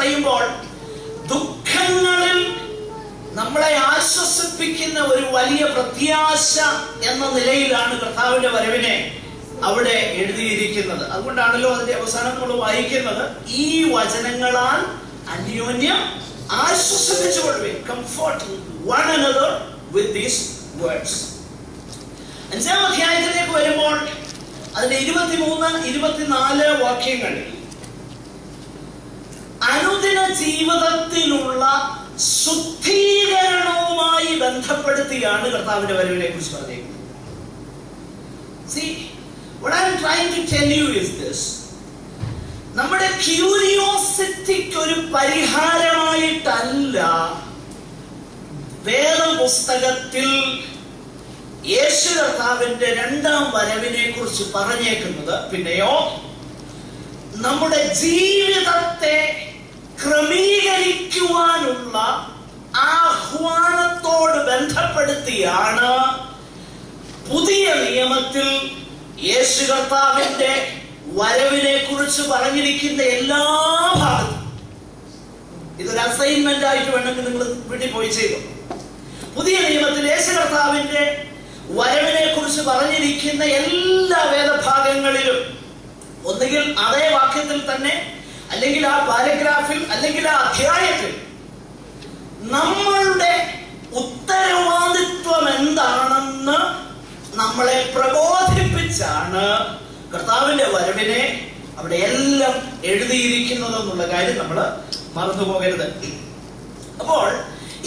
പറയുമ്പോൾ ദുഃഖങ്ങളിൽ നമ്മളെ ആശ്വസിപ്പിക്കുന്ന ഒരു വലിയ പ്രത്യാശ എന്ന നിലയിലാണ് കർത്താവിന്റെ വരവിനെ അവിടെ എഴുതിയിരിക്കുന്നത്. അതുകൊണ്ടാണല്ലോ അതിന്റെ അവസാനം നമ്മൾ വായിക്കുന്നത്, ഈ വചനങ്ങളാൽ അന്യോന്യം ആശ്വസിപ്പിച്ചുകൊള്ളുവിൻ. Comfort one another with these words. 5-ാം അധ്യായത്തിലേക്ക് വരുമ്പോൾ അതിന്റെ 23-24 വാക്യങ്ങളിൽ അനുദിന ജീവിതത്തിലുള്ള ശുദ്ധീകരണവുമായി ബന്ധപ്പെടുത്തിയാണ് കർത്താവിന്റെ വരവിനെ കുറിച്ച് പറഞ്ഞിരിക്കുന്നത്. See, what I am trying to tell you is this. നമ്മുടെ ക്യൂരിയോസിറ്റിക്ക് ഒരു പരിഹാരമായിട്ടല്ല വേദപുസ്തകത്തിൽ യേശു കർത്താവിന്റെ 2ാം വരവിനെ കുറിച്ച് പറഞ്ഞേക്കുന്നത്. പിന്നെയോ നമ്മുടെ ജീവിതത്തെ ക്രമീകരിക്കുവാനുള്ള ആഹ്വാനത്തോട് ബന്ധപ്പെടുത്തിയാണ് പുതിയ നിയമത്തിൽ യേശു കർത്താവിന്റെ വരവിനെ കുറിച്ച് പറഞ്ഞിരിക്കുന്ന എല്ലാ ഭാഗത്തും. ഇതൊരു അസൈൻമെന്റ് ആയിട്ട് വേണമെങ്കിൽ നിങ്ങൾ വീട്ടിൽ പോയി ചെയ്തു. പുതിയ നിയമത്തിൽ യേശു കർത്താവിന്റെ വരവിനെ കുറിച്ച് പറഞ്ഞിരിക്കുന്ന എല്ലാ വേദഭാഗങ്ങളിലും ഒന്നുകിൽ അതേ വാക്യത്തിൽ തന്നെ, അല്ലെങ്കിൽ ആ പാരഗ്രാഫിൽ, അല്ലെങ്കിൽ ആ അധ്യായത്തിൽ നമ്മളുടെ ഉത്തരവാദിത്വം എന്താണെന്ന് നമ്മളെ പ്രബോധിപ്പിച്ചാണ് കർത്താവിന്റെ വരവിനെ അവിടെ എല്ലാം എഴുതിയിരിക്കുന്നത് എന്നുള്ള കാര്യം നമ്മൾ മറന്നുപോകരുത്. അപ്പോൾ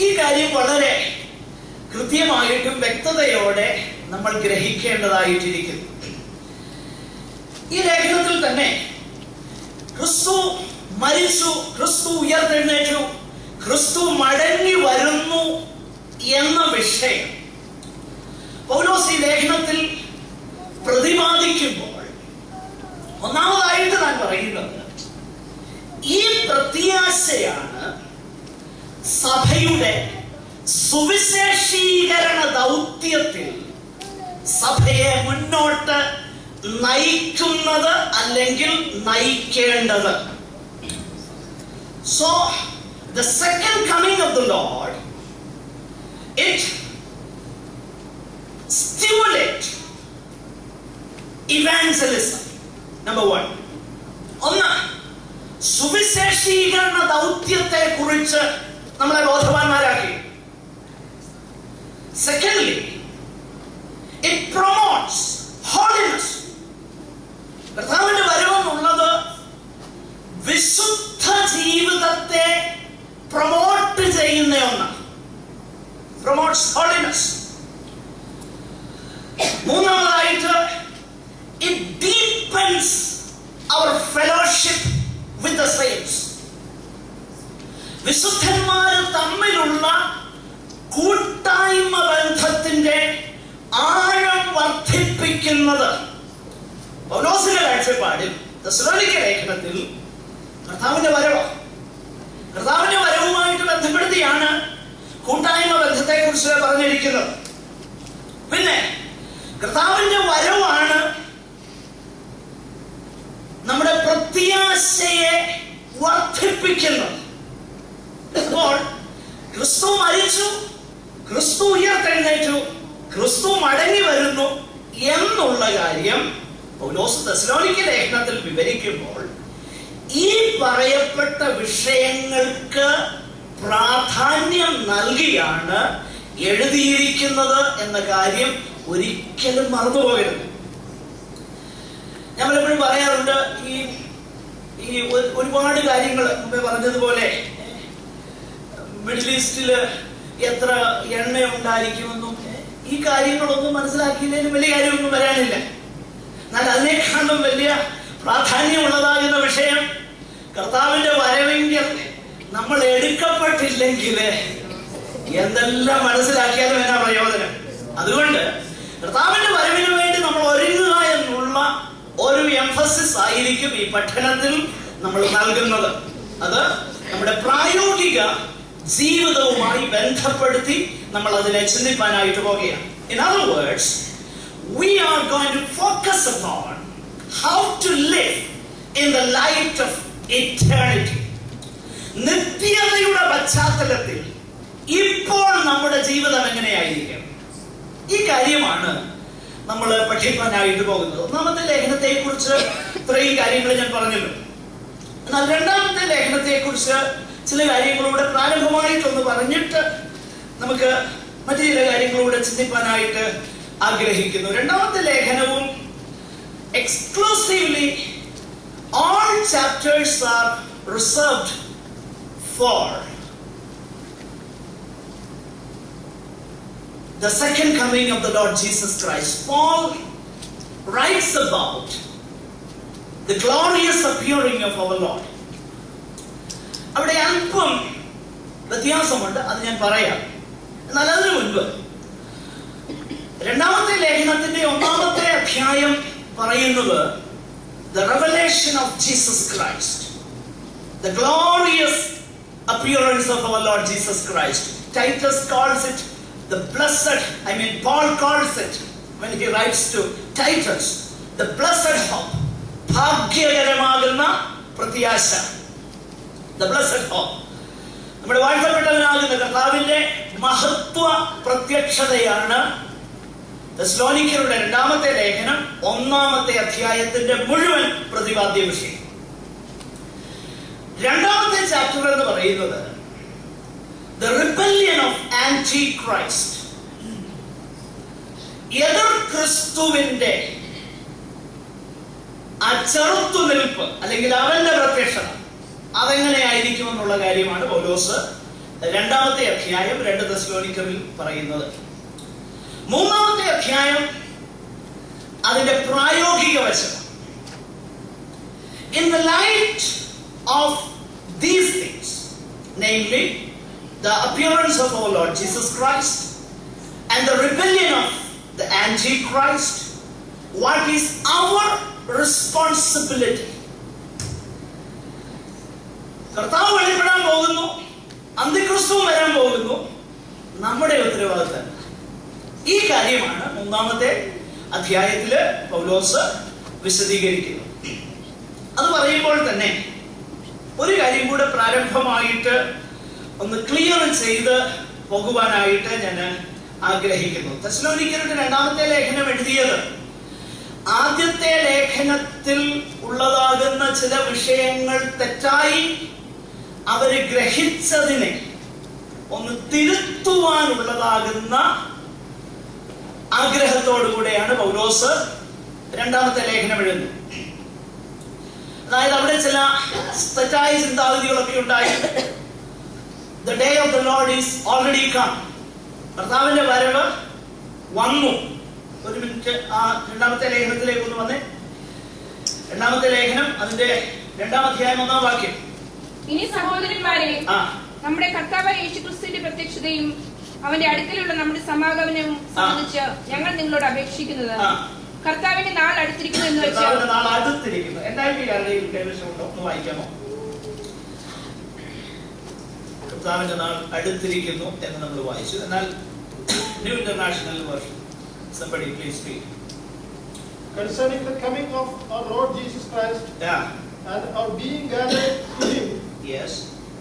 ഈ കാര്യം വളരെ കൃത്യമായിട്ടും വ്യക്തതയോടെ നമ്മൾ ഗ്രഹിക്കേണ്ടതായിട്ടിരിക്കുന്നു. ഈ ലേഖനത്തിൽ തന്നെ ക്രിസ്തു മരിച്ചു, ക്രിസ്തു ഉയർത്തെഴുന്നേറ്റു, ക്രിസ്തു മടങ്ങി വരുന്നു എന്ന വിഷയം പൗലോസ് ഈ ലേഖനത്തിൽ പ്രതിപാദിക്കുമ്പോൾ ഒന്നാമതായിട്ട് ഞാൻ പറയുന്നത്, ഈ പ്രത്യാശയാണ് സഭയുടെ സുവിശേഷീകരണ ദൗത്യത്തിൽ സഭയെ മുന്നോട്ട് നയിക്കുന്നത് അല്ലെങ്കിൽ നയിക്കേണ്ടത്. So the second coming of the Lord, it stimulates evangelism. Number 1. ഒന്ന്, സുവിശേഷീകരണ ദൗത്യത്തെ കുറിച്ച് നമ്മളെ ബോധവാന്മാരാക്കി. Secondly, it promotes holiness. കർത്താവിന്റെ വരവെന്നുള്ളത് വിശുദ്ധ ജീവിതത്തെ പ്രൊമോട്ട് ചെയ്യുന്ന ഒന്നാണ്. Promotes holiness. മൂന്നാമതായിട്ട്, it deepens our fellowship with the saints. വിശുദ്ധന്മാർ തമ്മിലുള്ള കൂട്ടായ്മ ബന്ധത്തിന്റെ ആഴം വർദ്ധിപ്പിക്കുന്നത് പൗലോസിന്റെ കാഴ്ചപ്പാടിൽ തെസ്സലോനിക്ക ലേഖനത്തിൽ കർത്താവിന്റെ വരവാണ്. കർത്താവിന്റെ വരവുമായിട്ട് ബന്ധപ്പെടുത്തിയാണ് കൂട്ടായ്മ ബന്ധത്തെ കുറിച്ച് പറഞ്ഞിരിക്കുന്നത്. പിന്നെ കർത്താവിന്റെ വരവാണ് നമ്മുടെ പ്രത്യാശയെ വർദ്ധിപ്പിക്കുന്നത്. അപ്പോൾ ക്രിസ്തു മരിച്ചു, ക്രിസ്തു ഉയർത്തെഴുന്നേറ്റു, ക്രിസ്തു മടങ്ങി വരുന്നു എന്നുള്ള കാര്യം പൗലോസ് തെസ്സലോനിക്ക ലേഖനത്തിൽ വിവരിക്കുമ്പോൾ ഈ പറയപ്പെട്ട വിഷയങ്ങൾക്ക് പ്രാധാന്യം നൽകിയാണ് എഴുതിയിരിക്കുന്നത് എന്ന കാര്യം ഒരിക്കലും മറന്നുപോകരുത്. ഞാൻ പലപ്പോഴും പറയാറുണ്ട്, ഈ ഒരുപാട് കാര്യങ്ങൾ മുമ്പേ പറഞ്ഞതുപോലെ മിഡിൽ ഈസ്റ്റില് എത്ര എണ്ണ ഉണ്ടായിരിക്കുമെന്നും ഈ കാര്യങ്ങളൊന്നും മനസ്സിലാക്കിയില്ലെങ്കിലും വലിയ കാര്യമൊന്നും വരാനില്ല. എന്നാൽ അതിനേക്കാളും വലിയ പ്രാധാന്യമുള്ളതാകുന്ന വിഷയം കർത്താവിന്റെ വരവെങ്കിൽ നമ്മൾ എടുക്കപ്പെട്ടില്ലെങ്കിൽ എന്തെല്ലാം മനസ്സിലാക്കിയാലും എന്നാ പ്രയോജനം. അതുകൊണ്ട് കർത്താവിന്റെ വരവിന് വേണ്ടി നമ്മൾ ഒരുങ്ങുക എന്നുള്ള ഒരു എംഫസിസ് ആയിരിക്കും ഈ പഠനത്തിൽ നമ്മൾ നൽകുന്നത്. അത് നമ്മുടെ പ്രായോഗിക ജീവിതവുമായി ബന്ധപ്പെടുത്തി നമ്മൾ അതിനെ ചിന്തിപ്പാനായിട്ട് പോകുകയാണ്. In other words, we are going to focus upon how to live in the light of eternity. നിത്യതയുടെ പശ്ചാത്തലത്തിൽ ഇപ്പോൾ നമ്മുടെ ജീവിതം എങ്ങനെയായിരിക്കും? ഈ കാര്യമാണ് നമ്മൾ പഠിക്കാനായിട്ട് പോകുന്നത്. ഒന്നാമത്തെ ലേഖനത്തെ കുറിച്ച് ഇത്രയും കാര്യങ്ങൾ ഞാൻ പറഞ്ഞല്ലോ. എന്നാൽ രണ്ടാമത്തെ ലേഖനത്തെ കുറിച്ച് ചില കാര്യങ്ങളൂടെ പ്രാരംഭമായിട്ടൊന്ന് പറഞ്ഞിട്ട് നമുക്ക് മറ്റു ചില കാര്യങ്ങളൂടെ ചിന്തിക്കാനായിട്ട് ആഗ്രഹിക്കുന്നു. രണ്ടാമത്തെ ലേഖനവും exclusively all chapters are reserved for the second coming of the Lord Jesus Christ. Paul writes about the glorious appearing of our Lord. അവിടെ അല്പം വ്യത്യാസമുണ്ട്, അത് ഞാൻ പറയാം. എന്നാൽ അതിനു മുൻപ് രണ്ടാമത്തെ ലേഖനത്തിന്റെ ഒന്നാമത്തെ അധ്യായം പറയുന്നത് the revelation of Jesus Christ, the glorious appearance of our Lord Jesus Christ. Titus calls it the blessed, Paul calls it when he writes to Titus, the blessed hope, ഭാഗ്യകരമാകുന്ന പ്രത്യാശ, the blessed hope. നമ്മുടെ വാഴ്ത്തപ്പെട്ടവനാകുന്ന കർത്താവിന്റെ മഹത്വ പ്രത്യക്ഷതയാണ് തെസ്സലോനിക്കരുടെ രണ്ടാമത്തെ ലേഖനം ഒന്നാമത്തെ അധ്യായത്തിന്റെ മുഴുവൻ പ്രതിപാദ്യ വിഷയം. രണ്ടാമത്തെ ചാപ്റ്റർ എന്ന് പറയുന്നത് the rebellion of Antichrist, എതിർ ക്രിസ്തുവിന്റെ ആ ചെറുത്തുനിൽപ്പ് അല്ലെങ്കിൽ അവന്റെ പ്രത്യക്ഷത അതെങ്ങനെയായിരിക്കുമെന്നുള്ള കാര്യമാണ് പൗലോസ് രണ്ടാമത്തെ അധ്യായം 2 തെസ്സലോനിക്കറിൽ പറയുന്നത്. മൂന്നാമത്തെ അധ്യായം അതിന്റെ പ്രായോഗിക വശം. In the light of these things, namely the appearance of our Lord Jesus Christ and the rebellion of the Antichrist, what is our responsibility? കർത്താവ് വെളിപ്പെടാൻ പോകുന്നു, അന്തിക്രിസ്തു വരാൻ പോകുന്നു, നമ്മുടെ ഉത്തരവാദിത്തം. ഈ കാര്യമാണ് മൂന്നാമത്തെ അധ്യായത്തില് പൗലോസ് വിശദീകരിക്കുന്നത്. അത് പറയുമ്പോൾ തന്നെ ഒരു കാര്യം കൂടെ പ്രാരംഭമായിട്ട് ഒന്ന് ക്ലിയർ ചെയ്ത് പോകുവാനായിട്ട് ഞാൻ ആഗ്രഹിക്കുന്നു. തെസ്സലോനിക്കരുടെ രണ്ടാമത്തെ ലേഖനം എഴുതിയത് ആദ്യത്തെ ലേഖനത്തിൽ ഉള്ളതാകുന്ന ചില വിഷയങ്ങൾ തെറ്റായി അവര് ഗ്രഹിച്ചതിനെ ഒന്ന് തിരുത്തുവാനുള്ളതാകുന്ന ആഗ്രഹത്തോടുകൂടെയാണ് പൗലോസ് രണ്ടാമത്തെ ലേഖനം എഴുതുന്നത്. അതായത് അവിടെ ചില തെറ്റായ ചിന്താഗതികളൊക്കെ ഉണ്ടായി. The day of the Lord is already come. കർത്താവിന്റെ വരവ് വന്നു. ഒരു മിനിറ്റ് ആ രണ്ടാമത്തെ ലേഖനത്തിലേക്ക് ഒന്ന് വന്നേ. രണ്ടാമത്തെ ലേഖനം അതിന്റെ 2-ാം അധ്യായം 1-ാം വാക്യം. ഇനി സഹോദരന്മാരെ, നമ്മുടെ കർത്താവായ യേശുക്രിസ്തുവിന്റെ പ്രത്യക്ഷതയും അവന്റെ അടുക്കലുള്ള നമ്മുടെ സമാഗമനവും സംബന്ധിച്ച് ഞങ്ങൾ നിങ്ങളോട് അപേക്ഷിക്കുന്നത്, കർത്താവിന്റെ നാൾ അടുത്തിരിക്കുന്നു എന്ന് വെച്ചാൽ വായിക്കാമോ? കർത്താവിന്റെ നാൾ അടുത്തിരിക്കുന്നു എന്ന് നമ്മൾ വായിച്ചു. എന്നാൽ new international version, somebody please speak. Concerning the coming of our Lord Jesus Christ, and our being gathered to Him, yes,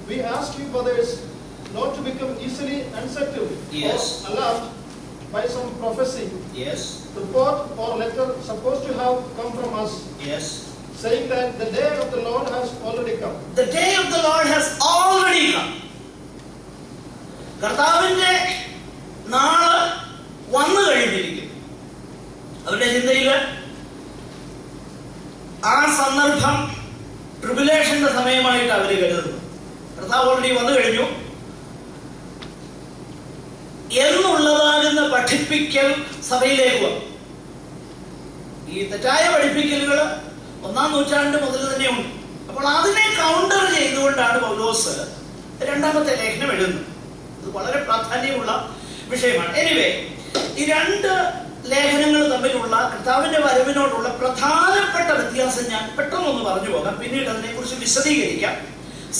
we ask you, brothers, not to become easily unsettled, yes, or alarmed by some prophecy, yes, report or letter supposed to have come from us, yes, saying that the day of the Lord has already come. The day of the Lord has already come. കർത്താവിന്റെ നാള് വന്നു കഴിഞ്ഞിരിക്കുന്നു. അവരുടെ ചിന്തയില് ആ സന്ദർഭം ട്രിബുലേഷന്റെ സമയമായിട്ട് അവര് കരുതുന്നു. കർത്താവ് ഓൾറെഡി വന്നു കഴിഞ്ഞു എന്നുള്ളതാകുന്ന പഠിപ്പിക്കൽ സഭയിലേക്ക് വന്നു. ഈ തെറ്റായ പഠിപ്പിക്കലുകൾ 1-ാം നൂറ്റാണ്ട് മുതൽ തന്നെ ഉണ്ട്. അപ്പോൾ അതിനെ കൗണ്ടർ ചെയ്തുകൊണ്ടാണ് പൗലോസ് രണ്ടാമത്തെ ലേഖനം എഴുതുന്നത്. ഇത് വളരെ പ്രാധാന്യമുള്ള വിഷയമാണ്. എനിവേ, ഈ രണ്ട് ലേഖനങ്ങൾ തമ്മിലുള്ള കർത്താവിന്റെ വരവിനോടുള്ള പ്രധാനപ്പെട്ട വ്യത്യാസം ഞാൻ പെട്ടെന്നൊന്ന് പറഞ്ഞു പോകാം. പിന്നീട് അതിനെക്കുറിച്ച് വിശദീകരിക്കാം.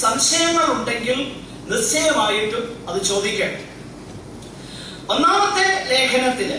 സംശയങ്ങൾ ഉണ്ടെങ്കിൽ നിശ്ചയമായിട്ടും അത് ചോദിക്കാം. ഒന്നാമത്തെ ലേഖനത്തില്